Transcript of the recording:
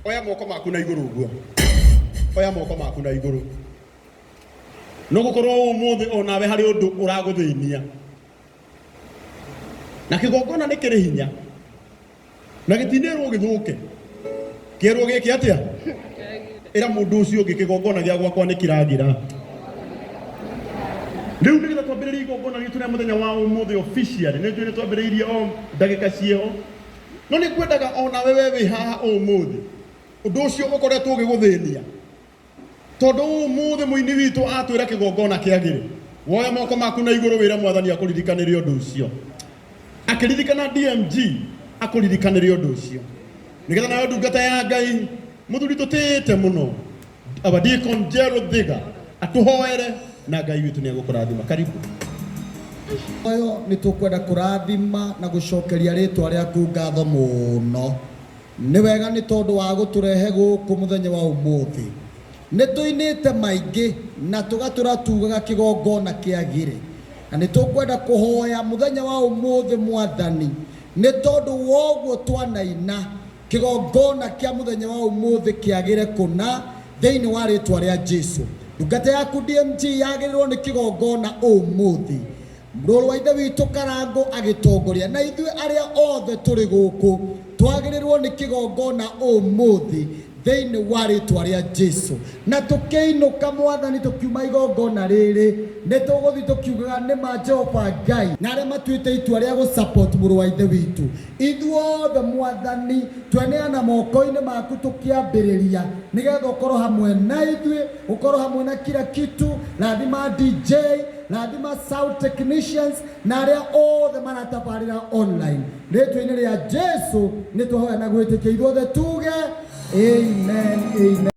oya moko maku na iguru guo oya moko maku na iguru no gukorwo umuthi onawe hari undu uraguthinia na kigongona ni kiri hinya na gitindirwo githuke kierwo giki atia ira mundu ucio ungi kigongona gia gwakwa ni kiragira riu ndigitha twambiririe igongona gitu na muthenya wa umuthi officially ni njui ni twambiririe o ndagika cieho no ni kwendaga ona wewe wi haha umuthi undu ucio ukoretwo ugiguthinia tondu umuthi muini witu atwira kigongona kiagire woya moko maku na iguru wira mwathani akuririkanirie undu ucio akiririkana DMG akuririkanirie undu ucio nigetha nayo ndungata ya Ngai muthuri tutite muno aba Deacon Gerald Thiga atuhoere na Ngai witu ni agukurathima karibu oyo ni tukwenda kurathima na gucokeria ritwa riaku ngatho muno ni wega ni tondu wa guturehe guku muthenya wa umuthi ni tuinite maingi na tugatura tugaga kigongona kiagire na ni tukwenda kuhoya muthenya wa umuthi mwathani ni tondu woguo twanaina kigongona kia muthenya wa umuthi kiagire kuna thiini wa ritwa ria Jesu ndungata yaku DMG yagirirwo ni kigongona umuthi mroro wa ithe witu Karango agitongoria na ithuĩ aria othe turi guku twagirirwo ni kigongona umuthi thiini wa ritwa ria Jesu na tukiinuka mwathani tukiuma igongona riri ni tuguthi tukiugaga ni ma Jehova Ngai na aria matuite itua ria gu support muru wa ithe witu ithuothe mwathani tweneana moko-ini maku tukiambiriria nigetha ukorwo hamwe na ithuĩ ukorwo hamwe na kila kitu rathima DJ rathima sound technicians na aria othe maratabarira online ritwa-ini ria Jesu ni tuhoya na gwitikia ithuothe tuge amen amen.